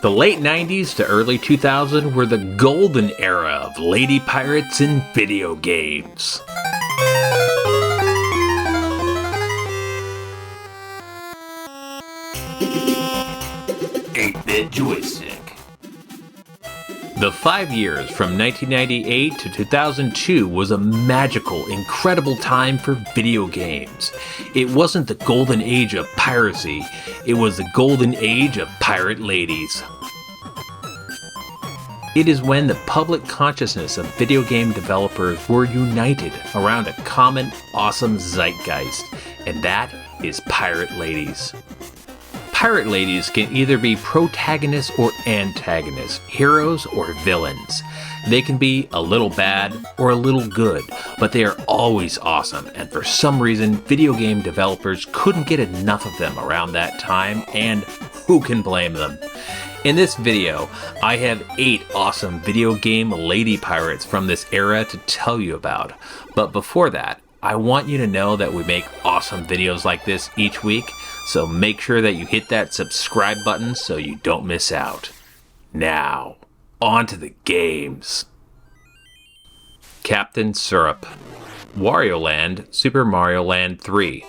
The late 90s to early 2000 were the golden era of lady pirates in video games. 8-bit joystick. The 5 years from 1998 to 2002 was a magical, incredible time for video games. It wasn't the golden age of piracy, it was the golden age of pirate ladies. It is when the public consciousness of video game developers were united around a common, awesome zeitgeist, and that is pirate ladies. Pirate ladies can either be protagonists or antagonists, heroes or villains. They can be a little bad or a little good, but they are always awesome, and for some reason, video game developers couldn't get enough of them around that time, and who can blame them? In this video, I have 8 awesome video game lady pirates from this era to tell you about. But before that, I want you to know that we make awesome videos like this each week, so make sure that you hit that subscribe button so you don't miss out. Now, on to the games. Captain Syrup. Wario Land, Super Mario Land 3.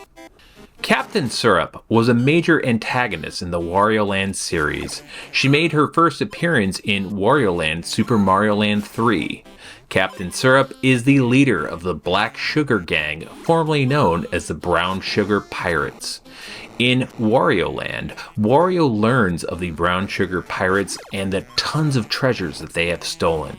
Captain Syrup was a major antagonist in the Wario Land series. She made her first appearance in Wario Land, Super Mario Land 3. Captain Syrup is the leader of the Black Sugar Gang, formerly known as the Brown Sugar Pirates. In Wario Land, Wario learns of the Brown Sugar Pirates and the tons of treasures that they have stolen.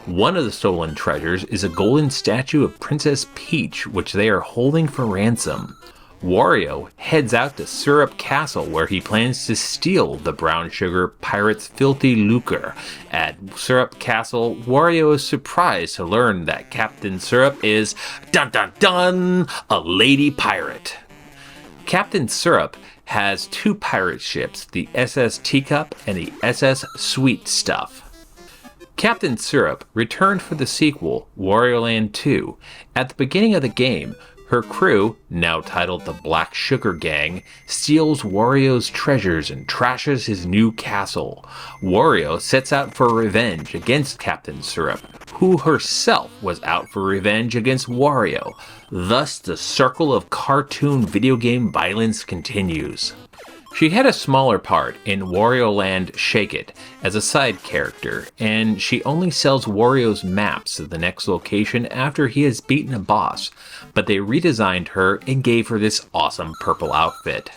One of the stolen treasures is a golden statue of Princess Peach, which they are holding for ransom. Wario heads out to Syrup Castle where he plans to steal the Brown Sugar Pirates' filthy lucre. At Syrup Castle, Wario is surprised to learn that Captain Syrup is, dun dun dun, a lady pirate. Captain Syrup has 2 pirate ships, the SS Teacup and the SS Sweet Stuff. Captain Syrup returned for the sequel, Wario Land 2. At the beginning of the game, her crew, now titled the Black Sugar Gang, steals Wario's treasures and trashes his new castle. Wario sets out for revenge against Captain Syrup, who herself was out for revenge against Wario. Thus, the circle of cartoon video game violence continues. She had a smaller part in Wario Land Shake It as a side character, and she only sells Wario's maps to the next location after he has beaten a boss, but they redesigned her and gave her this awesome purple outfit.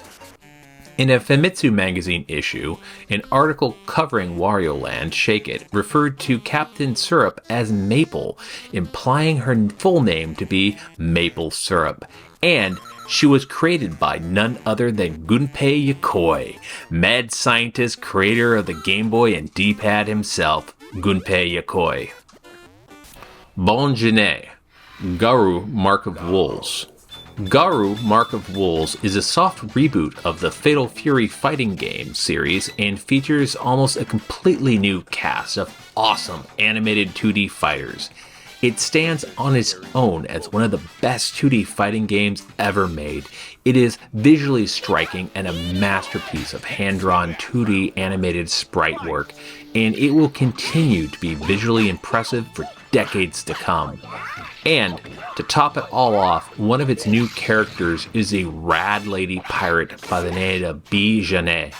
In a Famitsu magazine issue, an article covering Wario Land Shake It referred to Captain Syrup as Maple, implying her full name to be Maple Syrup, and she was created by none other than Gunpei Yokoi, mad scientist, creator of the Game Boy and D-pad himself, Gunpei Yokoi. Bonne Jenet, Garou Mark of Wolves. Garou Mark of Wolves is a soft reboot of the Fatal Fury fighting game series and features almost a completely new cast of awesome animated 2D fighters. It stands on its own as one of the best 2D fighting games ever made. It is visually striking and a masterpiece of hand-drawn 2D animated sprite work, and it will continue to be visually impressive for decades to come. And to top it all off, one of its new characters is a rad lady pirate by the name of Bonne Jenet.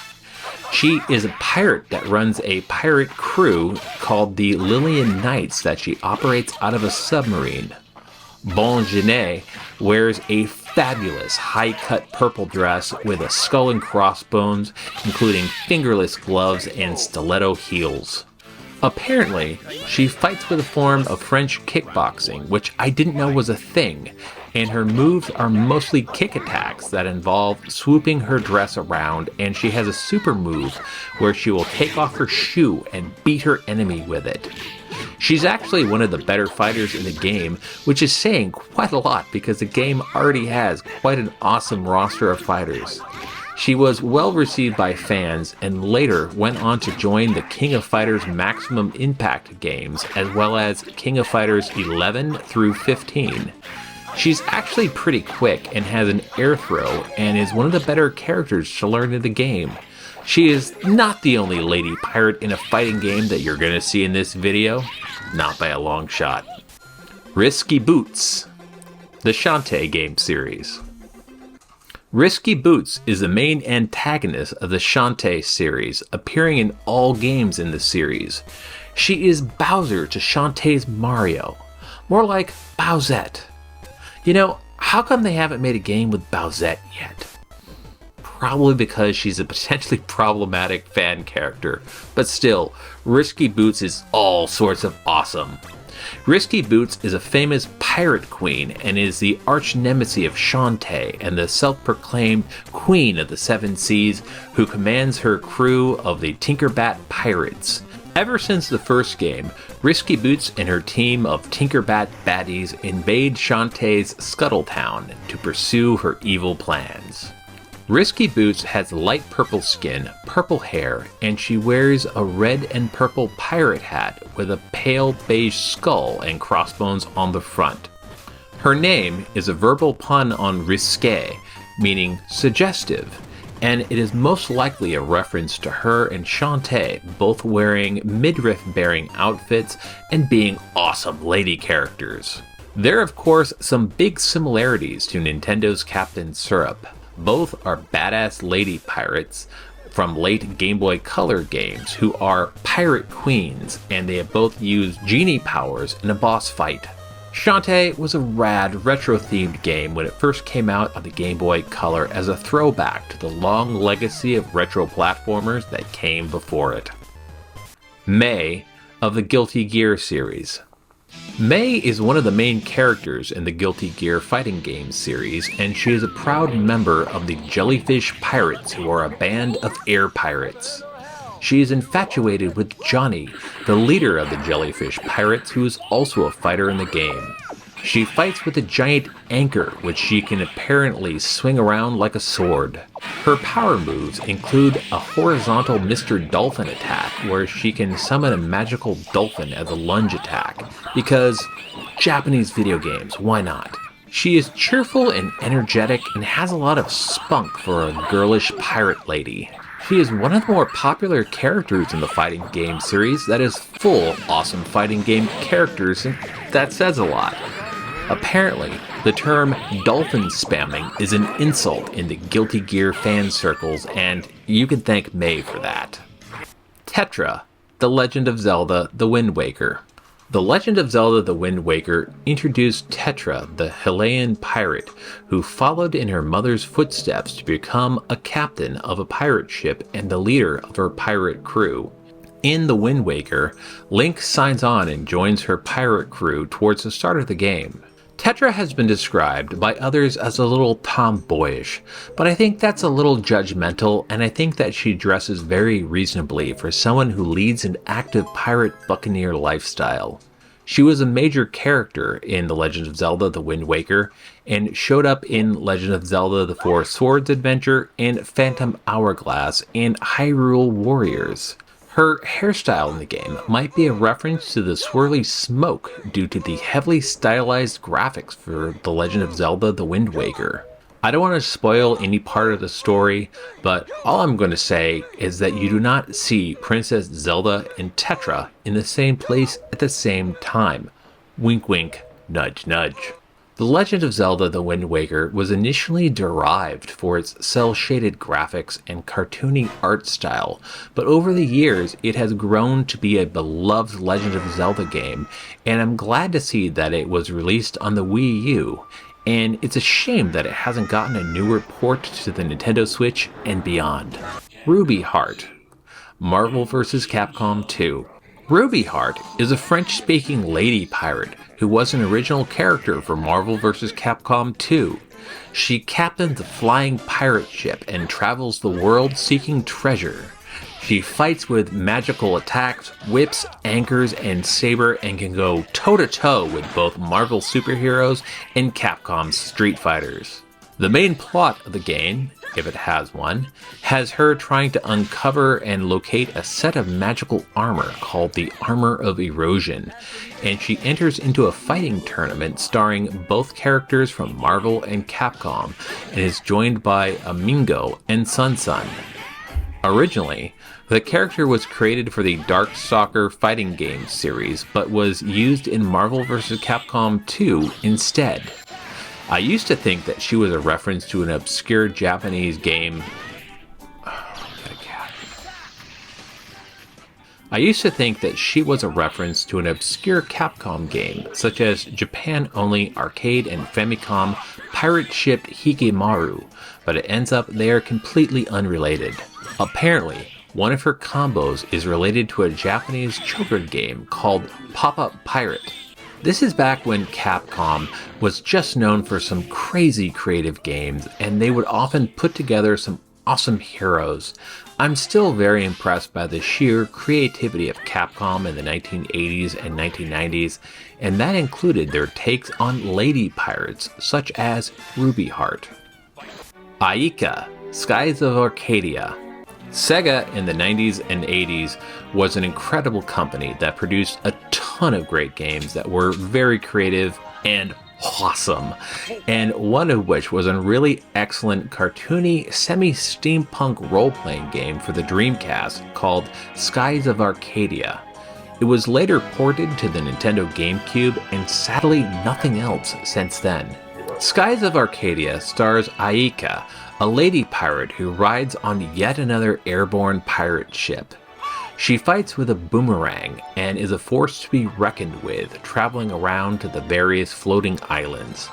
She is a pirate that runs a pirate crew called the Lillian Knights that she operates out of a submarine. Bonne Jenet wears a fabulous high-cut purple dress with a skull and crossbones, including fingerless gloves and stiletto heels. Apparently, she fights with a form of French kickboxing, which I didn't know was a thing, and her moves are mostly kick attacks that involve swooping her dress around, and she has a super move where she will take off her shoe and beat her enemy with it. She's actually one of the better fighters in the game, which is saying quite a lot because the game already has quite an awesome roster of fighters. She was well received by fans and later went on to join the King of Fighters Maximum Impact games as well as King of Fighters 11 through 15. She's actually pretty quick and has an air throw and is one of the better characters to learn in the game. She is not the only lady pirate in a fighting game that you're going to see in this video, not by a long shot. Risky Boots, the Shantae game series. Risky Boots is the main antagonist of the Shantae series, appearing in all games in the series. She is Bowser to Shantae's Mario, more like Bowsette. You know, how come they haven't made a game with Bowsette yet? Probably because she's a potentially problematic fan character, but still, Risky Boots is all sorts of awesome. Risky Boots is a famous pirate queen and is the arch nemesis of Shantae and the self-proclaimed Queen of the Seven Seas who commands her crew of the Tinkerbat pirates. Ever since the first game, Risky Boots and her team of Tinkerbat baddies invade Shantae's Scuttletown to pursue her evil plans. Risky Boots has light purple skin, purple hair, and she wears a red and purple pirate hat with a pale beige skull and crossbones on the front. Her name is a verbal pun on risque, meaning suggestive, and it is most likely a reference to her and Shantae both wearing midriff-bearing outfits and being awesome lady characters. There are of course some big similarities to Nintendo's Captain Syrup. Both are badass lady pirates from late Game Boy Color games who are pirate queens, and they have both used genie powers in a boss fight. Shantae was a rad retro-themed game when it first came out on the Game Boy Color as a throwback to the long legacy of retro platformers that came before it. May of the Guilty Gear series. May is one of the main characters in the Guilty Gear fighting game series, and she is a proud member of the Jellyfish Pirates, who are a band of air pirates. She is infatuated with Johnny, the leader of the Jellyfish Pirates, who is also a fighter in the game. She fights with a giant anchor, which she can apparently swing around like a sword. Her power moves include a horizontal Mr. Dolphin attack, where she can summon a magical dolphin as a lunge attack, because Japanese video games, why not? She is cheerful and energetic and has a lot of spunk for a girlish pirate lady. She is one of the more popular characters in the fighting game series that is full awesome fighting game characters, and that says a lot. Apparently, the term dolphin spamming is an insult in the Guilty Gear fan circles, and you can thank May for that. Tetra, The Legend of Zelda, The Wind Waker. The Legend of Zelda The Wind Waker introduced Tetra, the Hylian pirate, who followed in her mother's footsteps to become a captain of a pirate ship and the leader of her pirate crew. In The Wind Waker, Link signs on and joins her pirate crew towards the start of the game. Tetra has been described by others as a little tomboyish, but I think that's a little judgmental, and I think that she dresses very reasonably for someone who leads an active pirate buccaneer lifestyle. She was a major character in The Legend of Zelda The Wind Waker, and showed up in Legend of Zelda The Four Swords Adventure, and Phantom Hourglass, and Hyrule Warriors. Her hairstyle in the game might be a reference to the swirly smoke due to the heavily stylized graphics for The Legend of Zelda The Wind Waker. I don't want to spoil any part of the story, but all I'm going to say is that you do not see Princess Zelda and Tetra in the same place at the same time. Wink wink, nudge nudge. The Legend of Zelda The Wind Waker was initially derived for its cel-shaded graphics and cartoony art style, but over the years it has grown to be a beloved Legend of Zelda game, and I'm glad to see that it was released on the Wii U, and it's a shame that it hasn't gotten a newer port to the Nintendo Switch and beyond. Ruby Heart, Marvel vs. Capcom 2. Ruby Heart is a French-speaking lady pirate who was an original character for Marvel vs. Capcom 2. She captains a flying pirate ship and travels the world seeking treasure. She fights with magical attacks, whips, anchors, and saber, and can go toe-to-toe with both Marvel superheroes and Capcom's Street Fighters. The main plot of the game, if it has one, has her trying to uncover and locate a set of magical armor called the Armor of Erosion, and she enters into a fighting tournament starring both characters from Marvel and Capcom, and is joined by Amingo and Sun Sun. Originally, the character was created for the Darkstalker fighting game series, but was used in Marvel vs. Capcom 2 instead. I used to think that she was a reference to an obscure Japanese game. I used to think that she was a reference to an obscure Capcom game, such as Japan-only arcade and Famicom pirate ship Higemaru, but it ends up they are completely unrelated. Apparently, one of her combos is related to a Japanese children game called Pop-Up Pirate. This is back when Capcom was just known for some crazy creative games, and they would often put together some awesome heroes. I'm still very impressed by the sheer creativity of Capcom in the 1980s and 1990s, and that included their takes on lady pirates such as Ruby Heart. Aika, Skies of Arcadia. Sega in the 90s and 80s was an incredible company that produced a ton of great games that were very creative and awesome, and one of which was a really excellent cartoony semi-steampunk role-playing game for the Dreamcast called Skies of Arcadia. It was later ported to the Nintendo GameCube and sadly nothing else since then. Skies of Arcadia stars Aika, a lady pirate who rides on yet another airborne pirate ship. She fights with a boomerang and is a force to be reckoned with, traveling around to the various floating islands.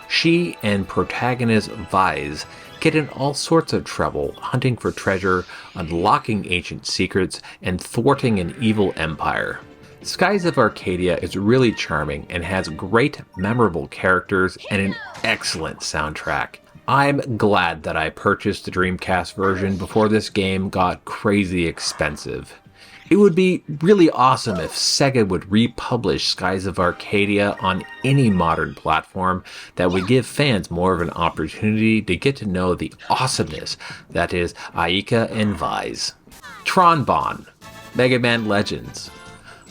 She and protagonist Vise get in all sorts of trouble, hunting for treasure, unlocking ancient secrets, and thwarting an evil empire. Skies of Arcadia is really charming and has great, memorable characters and an excellent soundtrack. I'm glad that I purchased the Dreamcast version before this game got crazy expensive. It would be really awesome if Sega would republish Skies of Arcadia on any modern platform that would give fans more of an opportunity to get to know the awesomeness that is Aika and Vise. Tron Bonne, Mega Man Legends.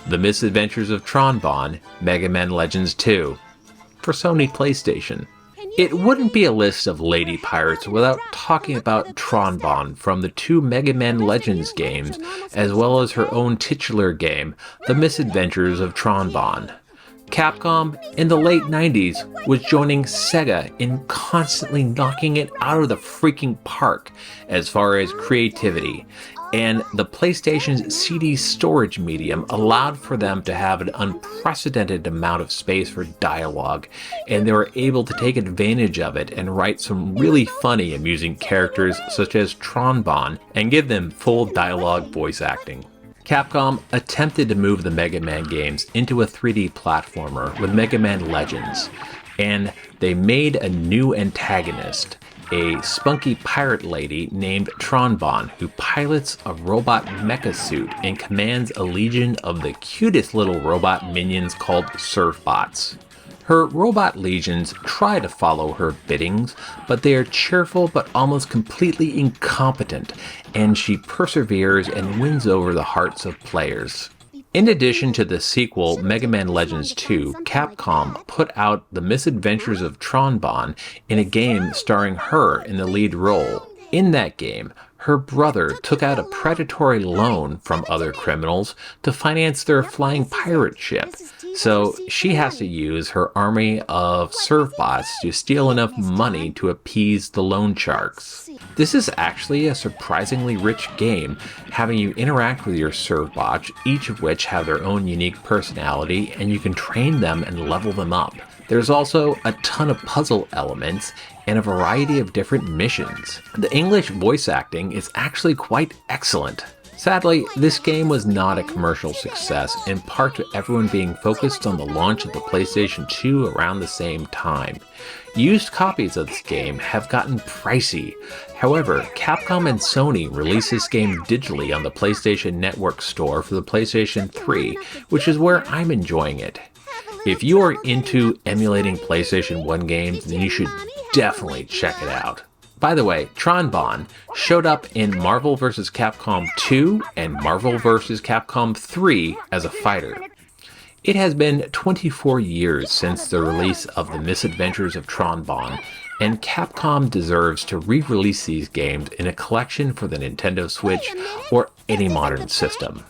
The Misadventures of Tron Bonne, Mega Man Legends 2. For Sony PlayStation. It wouldn't be a list of lady pirates without talking about Tron Bonne from the two Mega Man Legends games, as well as her own titular game, The Misadventures of Tron Bonne. Capcom, in the late 90s, was joining Sega in constantly knocking it out of the freaking park as far as creativity, and the PlayStation's CD storage medium allowed for them to have an unprecedented amount of space for dialogue, and they were able to take advantage of it and write some really funny, amusing characters such as Tron Bonne and give them full dialogue voice acting. Capcom attempted to move the Mega Man games into a 3D platformer with Mega Man Legends, and they made a new antagonist, a spunky pirate lady named Tron Bonne who pilots a robot mecha suit and commands a legion of the cutest little robot minions called Surfbots. Her robot legions try to follow her biddings, but they are cheerful but almost completely incompetent, and she perseveres and wins over the hearts of players. In addition to the sequel, Mega Man Legends 2, Capcom put out The Misadventures of Tron Bonne in a game starring her in the lead role. In that game, her brother took out a predatory loan from other criminals to finance their flying pirate ship, so she has to use her army of surfbots to steal enough money to appease the loan sharks. This is actually a surprisingly rich game, having you interact with your surfbots, each of which have their own unique personality, and you can train them and level them up. There's also a ton of puzzle elements and a variety of different missions. The English voice acting is actually quite excellent. Sadly, this game was not a commercial success, in part to everyone being focused on the launch of the PlayStation 2 around the same time. Used copies of this game have gotten pricey. However, Capcom and Sony released this game digitally on the PlayStation Network store for the PlayStation 3, which is where I'm enjoying it. If you are into emulating PlayStation 1 games, then you should definitely check it out. By the way, Tron Bonne showed up in Marvel vs. Capcom 2 and Marvel vs. Capcom 3 as a fighter. It has been 24 years since the release of The Misadventures of Tron Bonne, and Capcom deserves to re-release these games in a collection for the Nintendo Switch or any modern system.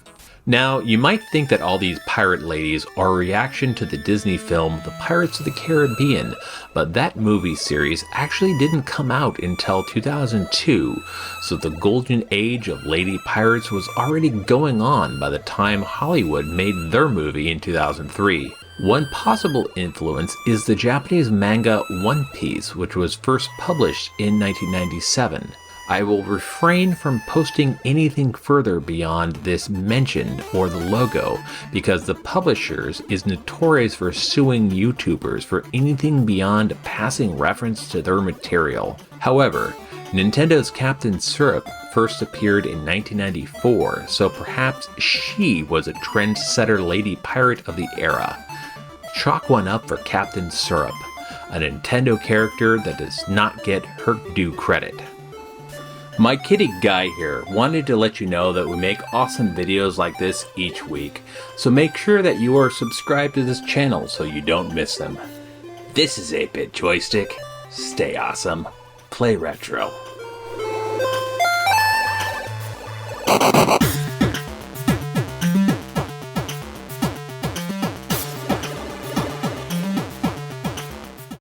Now, you might think that all these pirate ladies are a reaction to the Disney film The Pirates of the Caribbean, but that movie series actually didn't come out until 2002, so the golden age of lady pirates was already going on by the time Hollywood made their movie in 2003. One possible influence is the Japanese manga One Piece, which was first published in 1997. I will refrain from posting anything further beyond this mentioned or the logo because the publishers is notorious for suing YouTubers for anything beyond passing reference to their material. However, Nintendo's Captain Syrup first appeared in 1994, so perhaps she was a trendsetter lady pirate of the era. Chalk one up for Captain Syrup, a Nintendo character that does not get her due credit. My kitty Guy here wanted to let you know that we make awesome videos like this each week, so make sure that you are subscribed to this channel so you don't miss them. This is 8-Bit Joystick. Stay awesome. Play retro.